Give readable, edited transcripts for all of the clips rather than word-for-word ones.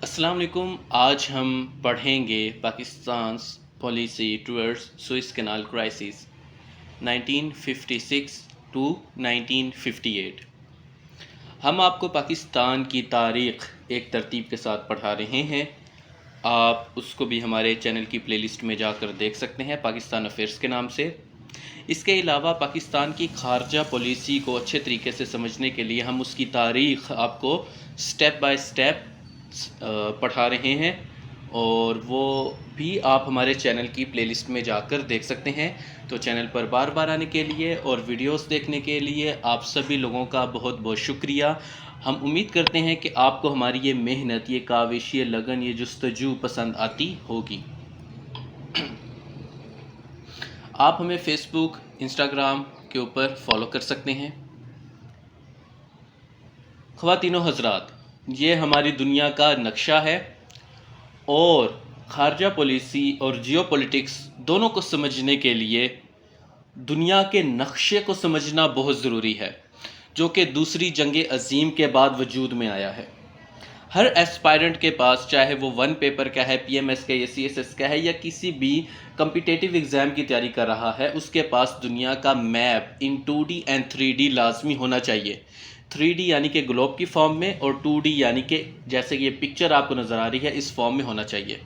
अस्सलाम वालेकुम। आज हम पढ़ेंगे Pakistan policy towards Suez canal crisis 1956 to 1958। हम आपको पाकिस्तान की तारीख़ एक तरतीब के साथ पढ़ा रहे हैं। आप उसको भी हमारे चैनल की प्लेलिस्ट में जाकर देख सकते हैं, पाकिस्तान अफेयर्स के नाम से। इसके अलावा पाकिस्तान की खारजा पॉलिसी को अच्छे तरीके से समझने के लिए हम उसकी तारीख़ आपको स्टेप बाय स्टेप पढ़ा रहे हैं, और वो भी आप हमारे चैनल की प्लेलिस्ट में जाकर देख सकते हैं। तो चैनल पर बार बार आने के लिए और वीडियोस देखने के लिए आप सभी लोगों का बहुत बहुत शुक्रिया। हम उम्मीद करते हैं कि आपको हमारी ये मेहनत, ये काविश, ये लगन, ये जुस्तजू पसंद आती होगी। आप हमें फ़ेसबुक, इंस्टाग्राम के ऊपर फॉलो कर सकते हैं। ख़वातीनो हज़रात, ये हमारी दुनिया का नक्शा है, और खारजा पॉलिसी और जियोपॉलिटिक्स दोनों को समझने के लिए दुनिया के नक्शे को समझना बहुत ज़रूरी है, जो कि दूसरी जंग अज़ीम के बाद वजूद में आया है। हर एस्पायरेंट के पास, चाहे वो वन पेपर का है, पीएमएस का या सीएसएस का है, या किसी भी कम्पिटिटिव एग्ज़ाम की तैयारी कर रहा है, उसके पास दुनिया का map in 2D and 3D लाजमी होना चाहिए। 3D यानी कि ग्लोब की फॉर्म में, और 2D यानी कि जैसे कि ये पिक्चर आपको नज़र आ रही है, इस फॉर्म में होना चाहिए।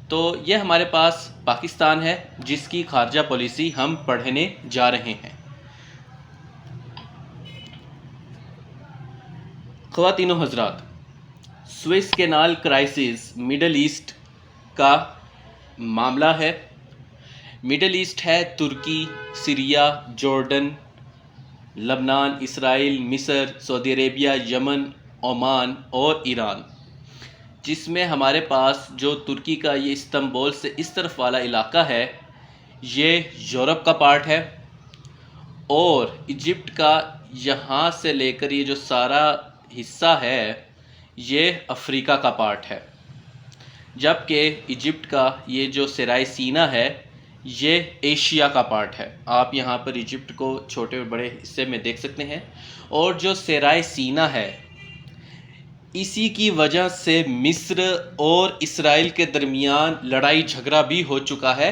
तो ये हमारे पास पाकिस्तान है, जिसकी खारजा पॉलिसी हम पढ़ने जा रहे हैं। ख़वातीनो हज़रात, Suez canal crisis Middle East का मामला है। मिडल ईस्ट है तुर्की, सीरिया, जॉर्डन, लबनान, इसराइल, मिस्र, सऊदी अरेबिया, यमन, ओमान और ईरान। जिसमें हमारे पास जो तुर्की का ये इस्तांबुल से इस तरफ वाला इलाका है, ये यूरोप का पार्ट है, और इजिप्ट का यहाँ से लेकर ये जो सारा हिस्सा है, ये अफ्रीका का पार्ट है। जबकि इजिप्ट का ये जो सराय सीना है, ये एशिया का पार्ट है। आप यहाँ पर इजिप्ट को छोटे और बड़े हिस्से में देख सकते हैं। और जो सराय सीना है, इसी की वजह से मिस्र और इसराइल के दरमियान लड़ाई झगड़ा भी हो चुका है,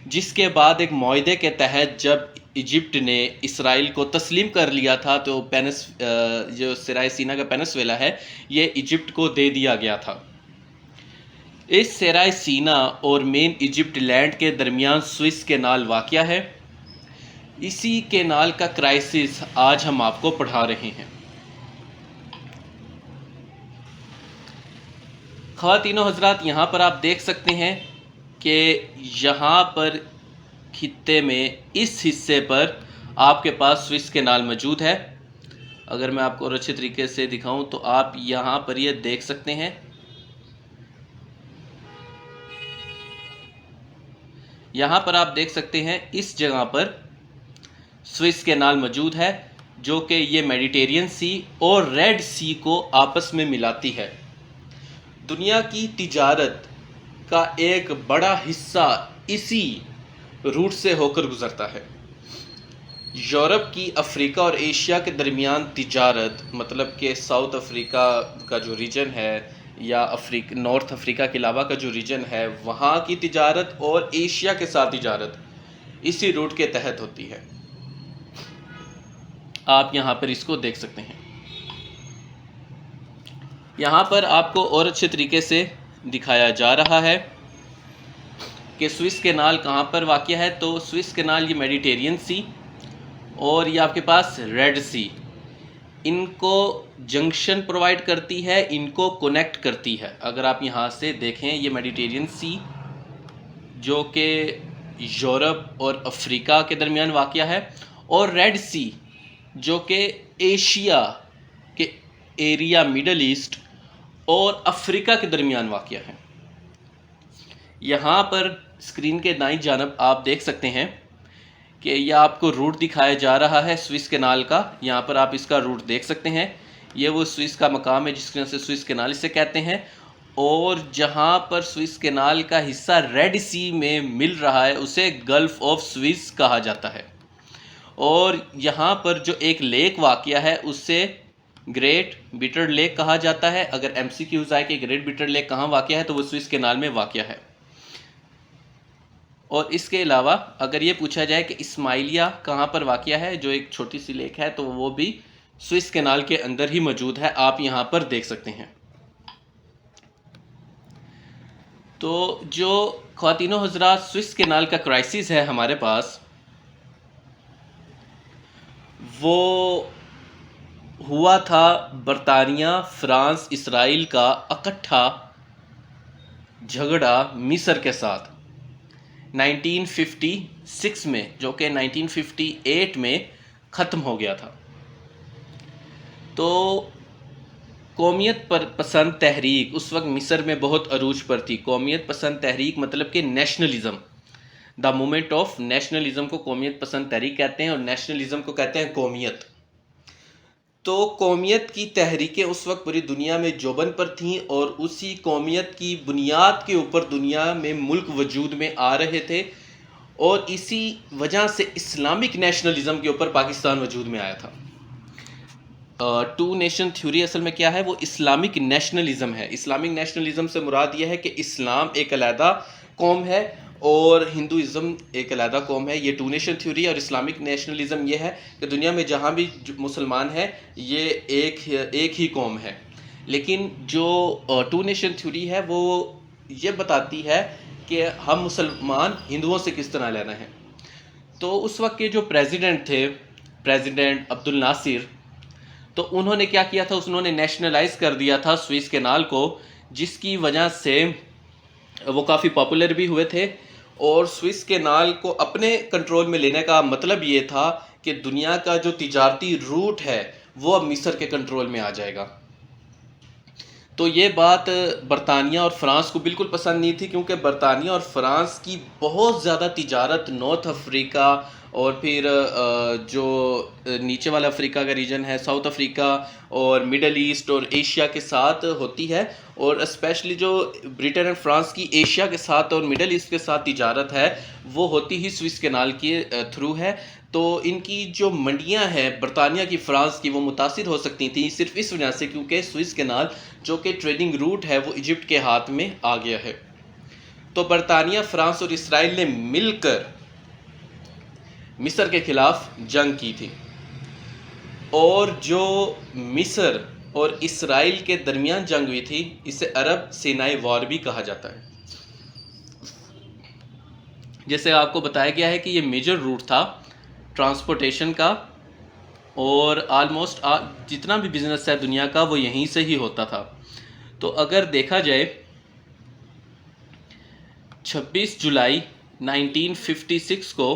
जिसके बाद एक मुआहदे के तहत जब इजिप्ट ने इसराइल को तस्लीम कर लिया था, तो जो सराय सीना का पेनिनसुला है, ये इजिप्ट को दे दिया गया था। इस सराय सीना और मेन इजिप्ट लैंड के दरमियान सुएज़ कैनाल वाक़या है। इसी कैनाल का क्राइसिस आज हम आपको पढ़ा रहे हैं। ख़वातीनो हज़रात, यहाँ पर आप देख सकते हैं कि यहाँ पर खित्ते में इस हिस्से पर आपके पास सुएज़ कैनाल मौजूद है। अगर मैं आपको और अच्छे तरीके से दिखाऊं तो आप यहाँ पर ये देख सकते हैं। यहाँ पर आप देख सकते हैं, इस जगह पर सुएज़ कैनाल मौजूद है, जो कि ये मेडिटेरियन सी और रेड सी को आपस में मिलाती है। दुनिया की तिजारत का एक बड़ा हिस्सा इसी रूट से होकर गुजरता है। यूरोप की अफ्रीका और एशिया के दरमियान तिजारत, मतलब कि साउथ अफ्रीका का जो रीजन है, या नॉर्थ अफ्रीका के अलावा का जो रीजन है, वहाँ की तिजारत और एशिया के साथ तिजारत इसी रूट के तहत होती है। आप यहाँ पर इसको देख सकते हैं। यहाँ पर आपको और अच्छे तरीके से दिखाया जा रहा है कि सुएज़ कैनाल कहाँ पर वाक़या है। तो सुएज़ कैनाल ये मेडिटेरियन सी और ये आपके पास रेड सी, इनको जंक्शन प्रोवाइड करती है, इनको कनेक्ट करती है। अगर आप यहाँ से देखें, ये मेडिटेरियन सी जो कि यूरोप और अफ्रीका के दरमियान वाक़या है, और रेड सी जो कि एशिया के एरिया, मिडल ईस्ट और अफ्रीका के दरमियान वाक़या है। यहाँ पर स्क्रीन के दाईं जानब आप देख सकते हैं कि यह आपको रूट दिखाया जा रहा है सुएज़ कैनाल का। यहाँ पर आप इसका रूट देख सकते हैं। ये वो सुएज़ का मकाम है जिसकी वजह से सुएज़ कैनाल इसे कहते हैं। और जहाँ पर सुएज़ कैनाल का हिस्सा रेड सी में मिल रहा है, उसे गल्फ़ ऑफ सुएज़ कहा जाता है। और यहाँ पर जो एक लेक वाक़या है, उसे ग्रेट बिटर लेक कहा जाता है। अगर एमसीक्यूज आए कि ग्रेट बिटर लेक कहाँ वाक़या है तो वो स्विस कैनाल में वाक़या है। और इसके अलावा अगर ये पूछा जाए कि इस्माइलिया कहाँ पर वाक़या है, जो एक छोटी सी लेक है, तो वो भी स्विस कैनाल के अंदर ही मौजूद है, आप यहाँ पर देख सकते हैं। तो जो ख्वातीनो हज़रात स्विस कैनाल का क्राइसिस है हमारे पास, वो हुआ था बरतानिया, फ्रांस, इसराइल का इकट्ठा झगड़ा मिस्र के साथ 1956 में, जो कि 1958 में ख़त्म हो गया था। तो कौमियत पर पसंद तहरीक उस वक्त मिस्र में बहुत अरूज पर थी। कौमियत पसंद तहरीक मतलब कि nationalism, the movement of nationalism को कौमियत पसंद तहरीक कहते हैं और नेशनलिज़म को कहते हैं कौमियत। तो कौमियत की तहरीकें उस वक्त पूरी दुनिया में जोबन पर थीं और उसी कौमियत की बुनियाद के ऊपर दुनिया में मुल्क वजूद में आ रहे थे और इसी वजह से इस्लामिक नेशनलिज़म के ऊपर पाकिस्तान वजूद में आया था। टू नेशन थ्योरी असल में क्या है, वो इस्लामिक नेशनलिज़म है। इस्लामिक नेशनलिज़म से मुराद ये है कि इस्लाम एक अलहदा कौम है और हिंदुइज़्म एक अलहदा कौम है। ये टू नेशन थ्योरी और इस्लामिक नेशनलिज़म ये है कि दुनिया में जहाँ भी मुसलमान हैं ये एक ही कौम है। लेकिन जो टू नेशन थ्योरी है वो ये बताती है कि हम मुसलमान हिंदुओं से किस तरह लेना है। तो उस वक्त के जो प्रेसिडेंट थे, प्रेसिडेंट अब्दुल नासिर, तो उन्होंने क्या किया था, उन्होंने नेशनलाइज कर दिया था स्विस कैनाल को, जिसकी वजह से वो काफ़ी पॉपुलर भी हुए थे। और स्विस कैनाल को अपने कंट्रोल में लेने का मतलब ये था कि दुनिया का जो तिजारती रूट है वो अब मिस्र के कंट्रोल में आ जाएगा। तो ये बात बरतानिया और फ़्रांस को बिल्कुल पसंद नहीं थी, क्योंकि बरतानिया और फ़्रांस की बहुत ज़्यादा तिजारत नॉर्थ अफ्रीका और फिर जो नीचे वाला अफ्रीका का रीजन है, साउथ अफ्रीका और मिडल ईस्ट और एशिया के साथ होती है। और स्पेशली जो ब्रिटेन एंड फ्रांस की एशिया के साथ और मिडल ईस्ट के साथ तिजारत है वो होती ही स्विस कैनाल के थ्रू है। तो इनकी जो मंडियां हैं बरतानिया की, फ़्रांस की, वो मुतासिर हो सकती थी सिर्फ इस वजह से क्योंकि स्विस कैनाल जो कि ट्रेडिंग रूट है वो इजिप्ट के हाथ में आ गया है। तो बरतानिया, फ़्रांस और इसराइल ने मिलकर मिस्र के खिलाफ जंग की थी। और जो मिस्र और इसराइल के दरमियान जंग हुई थी इसे अरब सीनाई वॉर भी कहा जाता है। जैसे आपको बताया गया है कि ये मेजर रूट था ट्रांसपोर्टेशन का और ऑलमोस्ट जितना भी बिजनेस है दुनिया का वो यहीं से ही होता था। तो अगर देखा जाए 26 जुलाई 1956 को,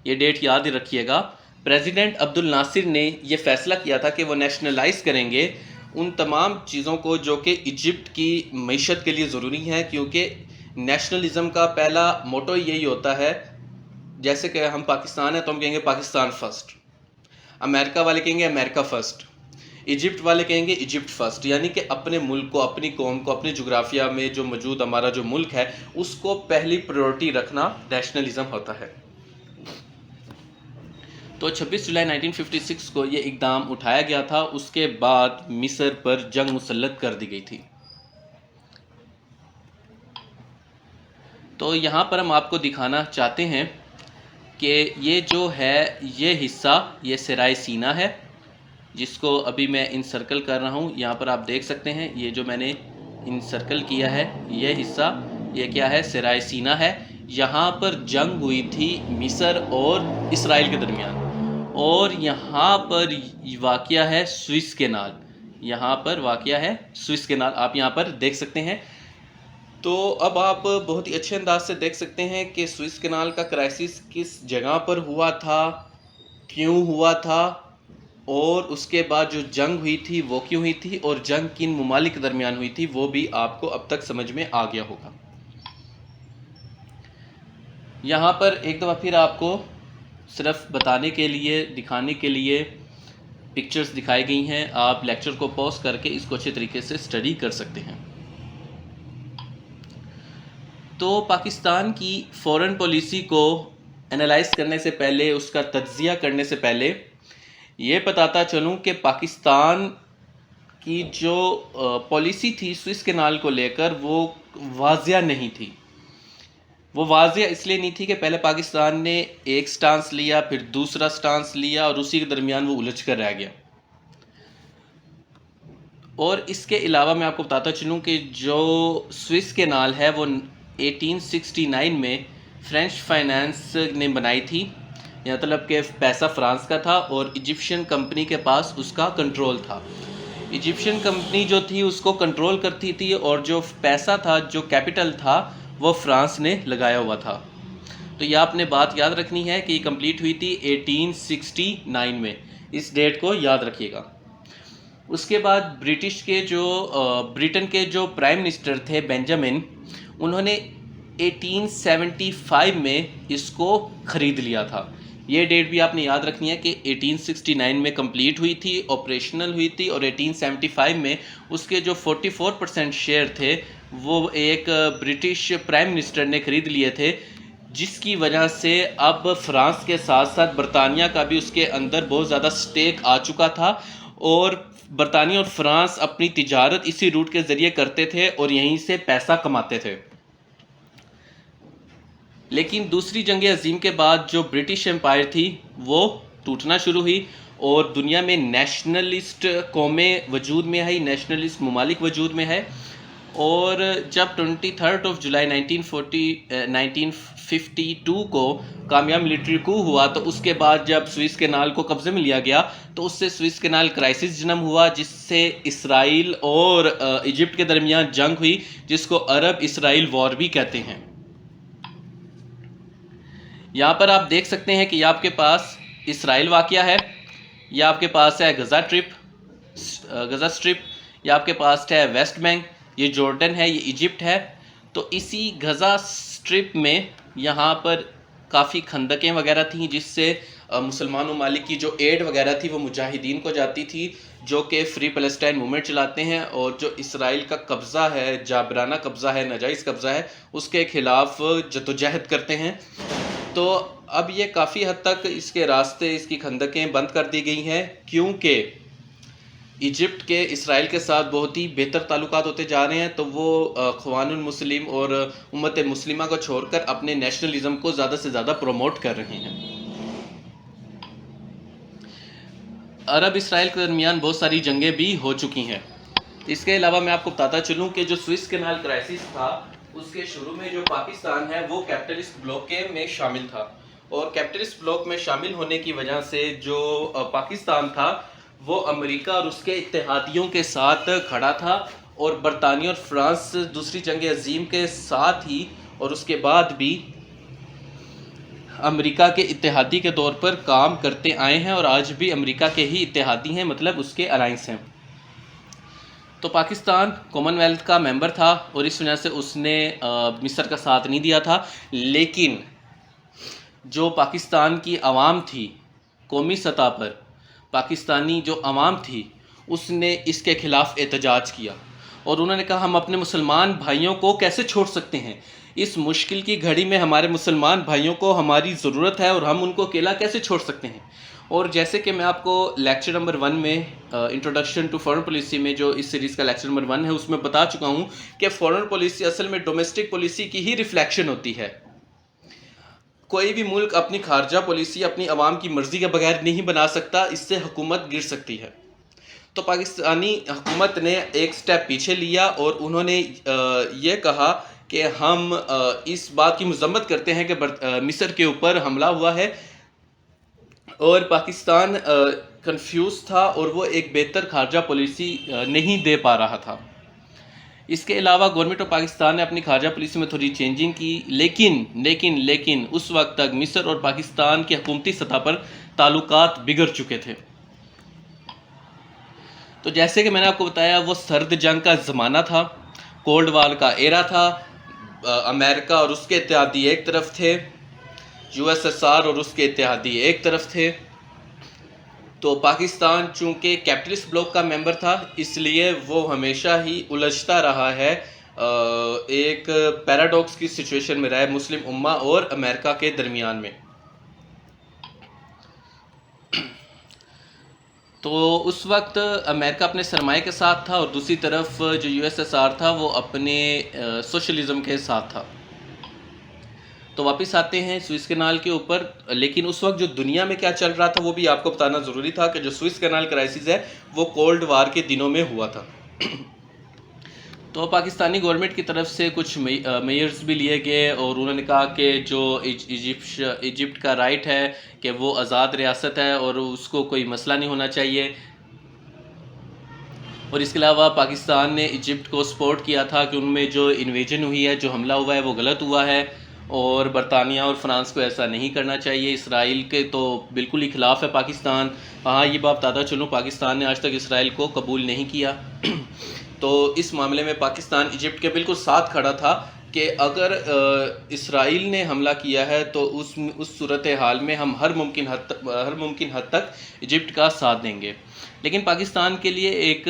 ये डेट याद रखिएगा, प्रेसिडेंट अब्दुल नासिर ने ये फ़ैसला किया था कि वो नेशनलाइज करेंगे उन तमाम चीज़ों को जो कि इजिप्ट की मईशत के लिए ज़रूरी हैं, क्योंकि नेशनलिज़म का पहला मोटो यही होता है। जैसे कि हम पाकिस्तान है तो हम कहेंगे पाकिस्तान फ़र्स्ट, अमेरिका वाले कहेंगे अमेरिका फ़र्स्ट, इजिप्ट वाले कहेंगे इजिप्ट फ़र्स्ट। यानी कि अपने मुल्क को, अपनी कौम को, अपनी जोग्राफिया में जो मौजूद हमारा जो मुल्क है उसको पहली प्रायोरिटी रखना नेशनलिज़म होता है। तो 26 जुलाई 1956 को ये इक़दाम उठाया गया था। उसके बाद मिस्र पर जंग मुसल्लत कर दी गई थी। तो यहाँ पर हम आपको दिखाना चाहते हैं कि ये जो है ये हिस्सा, ये सराय सीना है, जिसको अभी मैं इनसर्कल कर रहा हूँ। यहाँ पर आप देख सकते हैं ये जो मैंने इनसर्कल किया है ये हिस्सा, ये क्या है, सराय सीना है। यहाँ पर जंग हुई थी मिस्र और इसराइल के दरमियान। और यहाँ पर वाक़या है स्विस कैनाल, यहाँ पर वाक़या है स्विस कैनाल, आप यहाँ पर देख सकते हैं। तो अब आप बहुत ही अच्छे अंदाज से देख सकते हैं कि स्विस कैनाल का क्राइसिस किस जगह पर हुआ था, क्यों हुआ था, और उसके बाद जो जंग हुई थी वो क्यों हुई थी, और जंग किन ममालिक के दरमियान हुई थी वो भी आपको अब तक समझ में आ गया होगा। यहाँ पर एक दफ़ा फिर आपको सिर्फ बताने के लिए, दिखाने के लिए पिक्चर्स दिखाई गई हैं। आप लेक्चर को पॉज करके इसको अच्छे तरीके से स्टडी कर सकते हैं। तो पाकिस्तान की फ़ॉरेन पॉलिसी को एनालाइज करने से पहले, उसका तज्ज़िया करने से पहले, ये बताता चलूँ कि पाकिस्तान की जो पॉलिसी थी स्विस कैनाल को लेकर वो वाजिया नहीं थी। वो वाजिया इसलिए नहीं थी कि पहले पाकिस्तान ने एक स्टांस लिया, फिर दूसरा स्टांस लिया और उसी के दरमियान वो उलझ कर रह गया। और इसके अलावा मैं आपको बताता चलूँ कि जो स्विस कैनाल है वो 1869 में फ्रेंच फाइनेंस ने बनाई थी। यह मतलब कि पैसा फ्रांस का था और इजिप्शियन कंपनी के पास उसका कंट्रोल था। इजिप्शियन कंपनी जो थी उसको कंट्रोल करती थी और जो पैसा था, जो कैपिटल था, वो फ्रांस ने लगाया हुआ था। तो यह आपने बात याद रखनी है कि ये कंप्लीट हुई थी 1869 में। इस डेट को याद रखिएगा। उसके बाद ब्रिटेन के जो प्राइम मिनिस्टर थे बेंजामिन, उन्होंने 1875 में इसको ख़रीद लिया था। ये डेट भी आपने याद रखनी है कि 1869 में कंप्लीट हुई थी, ऑपरेशनल हुई थी, और 1875 में उसके जो 44% शेयर थे वो एक ब्रिटिश प्राइम मिनिस्टर ने ख़रीद लिए थे, जिसकी वजह से अब फ्रांस के साथ साथ बरतानिया का भी उसके अंदर बहुत ज़्यादा स्टेक आ चुका था और बरतानिया और फ्रांस अपनी तिजारत इसी रूट के ज़रिए करते थे और यहीं से पैसा कमाते थे। लेकिन दूसरी जंग अजीम के बाद जो ब्रिटिश एम्पायर थी वो टूटना शुरू हुई और दुनिया में नेशनलिस्ट कौमें वजूद में आई, नेशनलिस्ट ममालिक वजूद में है। और जब 23 जुलाई 1952 को कामयाब मिलिट्री कू हुआ तो उसके बाद जब स्विस कैनाल को कब्जे में लिया गया तो उससे स्विस कैनाल क्राइसिस जन्म हुआ, जिससे इसराइल और इजिप्ट के दरमियान जंग हुई, जिसको अरब इसराइल वॉर भी कहते हैं। यहाँ पर आप देख सकते हैं कि यह आपके पास इसराइल वाक़या है, यह आपके पास है गज़ा स्ट्रिप, यह आपके पास है वेस्ट बैंक, ये जॉर्डन है, ये इजिप्ट है। तो इसी गज़ा स्ट्रिप में यहाँ पर काफ़ी खंदकें वगैरह थीं, जिससे मुसलमान ममालिक की जो एड वगैरह थी वो मुजाहिदीन को जाती थी, जो कि फ्री पैलेस्टाइन मूवमेंट चलाते हैं और जो इसराइल का कब्ज़ा है, जाबराना कब्ज़ा है, नाजायज़ कब्ज़ा है, उसके ख़िलाफ़ जद्दोजहद करते हैं। तो अब ये काफ़ी हद तक इसके रास्ते, इसकी खंदकें बंद कर दी गई हैं, क्योंकि इजिप्ट के इसराइल के साथ बहुत ही बेहतर ताल्लुकात होते जा रहे हैं। तो वो ख़वानुल मुस्लिम और उम्मत मुस्लिमा को छोड़कर अपने नेशनलिज्म को ज़्यादा से ज़्यादा प्रमोट कर रहे हैं। अरब इसराइल के दरमियान बहुत सारी जंगें भी हो चुकी हैं। इसके अलावा मैं आपको बताता चलूँ कि जो स्विस कैनाल क्राइसिस था उसके शुरू में जो पाकिस्तान है वो कैपिटलिस्ट ब्लॉक के में शामिल था, और कैपिटलिस्ट ब्लॉक में शामिल होने की वजह से जो पाकिस्तान था वो अमेरिका और उसके इत्तेहादियों के साथ खड़ा था, और बरतानिया और फ्रांस दूसरी जंग अजीम के साथ ही और उसके बाद भी अमेरिका के इत्तेहादी के तौर पर काम करते आए हैं और आज भी अमेरिका के ही इत्तेहादी हैं, मतलब उसके अलायंस हैं। तो पाकिस्तान कॉमनवेल्थ का मेंबर था और इस वजह से उसने मिस्र का साथ नहीं दिया था। लेकिन जो पाकिस्तान की आवाम थी, कौमी सतह पर पाकिस्तानी जो आवाम थी, उसने इसके ख़िलाफ़ एहतजाज किया और उन्होंने कहा हम अपने मुसलमान भाइयों को कैसे छोड़ सकते हैं, इस मुश्किल की घड़ी में हमारे मुसलमान भाइयों को हमारी ज़रूरत है और हम उनको अकेला कैसे छोड़ सकते हैं। और जैसे कि मैं आपको लेक्चर नंबर 1 में इंट्रोडक्शन टू फॉरेन पॉलिसी में जो इस सीरीज़ का लेक्चर नंबर 1 है उसमें बता चुका हूँ कि फॉरेन पॉलिसी असल में डोमेस्टिक पॉलिसी की ही रिफ्लेक्शन होती है। कोई भी मुल्क अपनी खारजा पॉलिसी अपनी आवाम की मर्ज़ी के बगैर नहीं बना सकता, इससे हुकूमत गिर सकती है। तो पाकिस्तानी हुकूमत ने एक स्टेप पीछे लिया और उन्होंने ये कहा कि हम इस बात की मज़म्मत करते हैं कि मिस्र के ऊपर हमला हुआ है और पाकिस्तान कंफ्यूज था और वो एक बेहतर खारजा पॉलिसी नहीं दे पा रहा था। इसके अलावा गवर्नमेंट ऑफ पाकिस्तान ने अपनी खारजा पॉलिसी में थोड़ी चेंजिंग की, लेकिन उस वक्त तक मिस्र और पाकिस्तान की हुकूमती सतह पर ताल्लुकात बिगड़ चुके थे। तो जैसे कि मैंने आपको बताया वो सर्द जंग का ज़माना था, कोल्ड वार का एरा था। अमेरिका और उसके इत्तेहादी एक तरफ थे, यूएसएसआर और उसके इत्तेहादी एक तरफ थे। तो पाकिस्तान चूँकि कैपिटलिस्ट ब्लॉक का मेंबर था इसलिए वो हमेशा ही उलझता रहा है, एक पैराडॉक्स की सिचुएशन में रहा है मुस्लिम उम्मा और अमेरिका के दरमियान में। तो उस वक्त अमेरिका अपने सरमाए के साथ था और दूसरी तरफ जो यूएसएसआर था वो अपने सोशलिज़म के साथ था। तो वापस आते हैं स्विस कैनाल के ऊपर। लेकिन उस वक्त जो दुनिया में क्या चल रहा था वो भी आपको बताना ज़रूरी था कि जो स्विस कैनाल क्राइसिस है वो कोल्ड वार के दिनों में हुआ था। तो पाकिस्तानी गवर्नमेंट की तरफ से कुछ मेयर्स भी लिए गए और उन्होंने कहा कि जो इजिप्ट का राइट है कि वो आज़ाद रियासत है और उसको कोई मसला नहीं होना चाहिए। और इसके अलावा पाकिस्तान ने इजिप्ट को सपोर्ट किया था कि उनमें जो इन्वेजन हुई है, जो हमला हुआ है वो गलत हुआ है और बरतानिया और फ्रांस को ऐसा नहीं करना चाहिए। इसराइल के तो बिल्कुल ही ख़िलाफ़ है पाकिस्तान। हाँ, ये बात बताता चलूँ, पाकिस्तान ने आज तक इसराइल को कबूल नहीं किया। तो इस मामले में पाकिस्तान इजिप्ट के बिल्कुल साथ खड़ा था कि अगर इसराइल ने हमला किया है तो उस सूरत हाल में हम हर मुमकिन हद तक इजिप्ट का साथ देंगे। लेकिन पाकिस्तान के लिए एक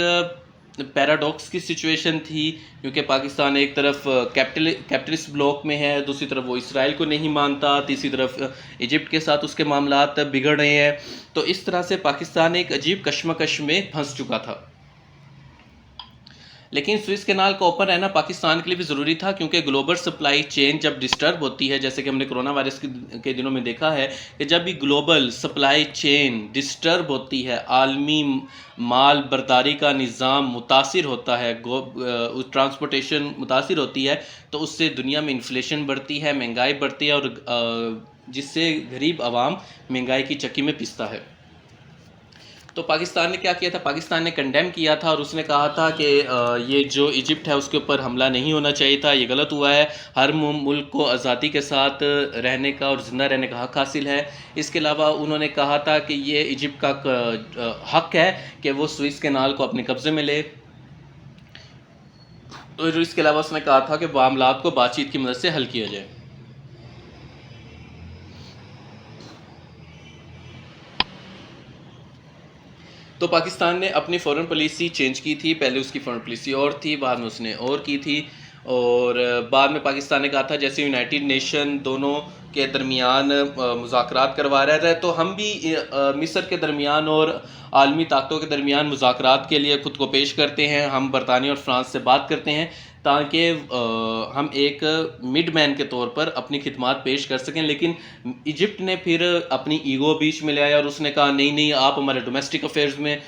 पैराडॉक्स की सिचुएशन थी, क्योंकि पाकिस्तान एक तरफ कैपिटलिस्ट ब्लॉक में है, दूसरी तरफ वो इसराइल को नहीं मानता, तीसरी तरफ इजिप्ट के साथ उसके मामलात बिगड़ रहे हैं। तो इस तरह से पाकिस्तान एक अजीब कश्मकश में फंस चुका था। लेकिन स्विस कैनाल का ओपन रहना पाकिस्तान के लिए भी ज़रूरी था, क्योंकि ग्लोबल सप्लाई चेन जब डिस्टर्ब होती है, जैसे कि हमने कोरोना वायरस के दिनों में देखा है कि जब भी ग्लोबल सप्लाई चेन डिस्टर्ब होती है, आलमी माल बर्दारी का निज़ाम मुतासिर होता है, ट्रांसपोर्टेशन मुतासिर होती है, तो उससे दुनिया में इन्फ्लेशन बढ़ती है, महंगाई बढ़ती है और जिससे गरीब आवाम महंगाई की चक्की में पिसता है। तो पाकिस्तान ने क्या किया था, पाकिस्तान ने कंडेम किया था और उसने कहा था कि ये जो इजिप्ट है उसके ऊपर हमला नहीं होना चाहिए था, ये गलत हुआ है, हर मुल्क को आज़ादी के साथ रहने का और ज़िंदा रहने का हक़ हासिल है। इसके अलावा उन्होंने कहा था कि ये इजिप्ट का हक़ है कि वो स्विस कैनाल को अपने कब्ज़े में ले। तो इसके अलावा उसने कहा था कि मामलात को बातचीत की मदद से हल किया जाए। तो पाकिस्तान ने अपनी फ़ॉरेन पॉलिसी चेंज की थी। पहले उसकी फ़ॉरेन पॉलिसी और थी, बाद में उसने और की थी, और बाद में पाकिस्तान ने कहा था जैसे यूनाइटेड नेशन दोनों के दरमियान मुज़ाकरात करवा रहा है, तो हम भी मिस्र के दरमियान और आलमी ताकतों के दरमियान मुज़ाकरात के लिए ख़ुद को पेश करते हैं। हम बरतानिया और फ्रांस से बात करते हैं ताकि हम एक मिड मैन के तौर पर अपनी खिदमात पेश कर सकें। लेकिन इजिप्ट ने फिर अपनी ईगो बीच में ले आया और उसने कहा नहीं नहीं, आप हमारे डोमेस्टिक अफेयर्स में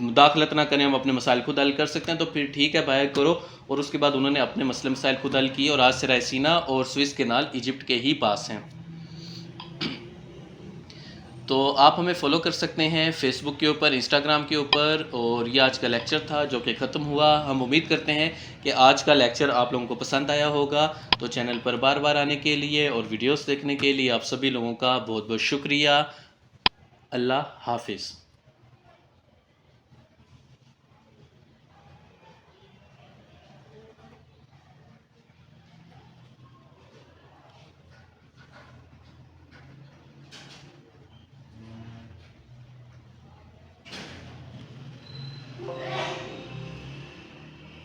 मुदाखलत ना करें, हम अपने मसाइल खुद हल कर सकते हैं। तो फिर ठीक है भाई, करो। और उसके बाद उन्होंने अपने मसले मसाइल खुद हल किए और आज से रायसीना और स्विस कैनाल इजिप्ट के ही पास हैं। तो आप हमें फ़ॉलो कर सकते हैं फ़ेसबुक के ऊपर, इंस्टाग्राम के ऊपर। और ये आज का लेक्चर था जो कि ख़त्म हुआ। हम उम्मीद करते हैं कि आज का लेक्चर आप लोगों को पसंद आया होगा। तो चैनल पर बार बार आने के लिए और वीडियोस देखने के लिए आप सभी लोगों का बहुत बहुत शुक्रिया। अल्लाह हाफिज़।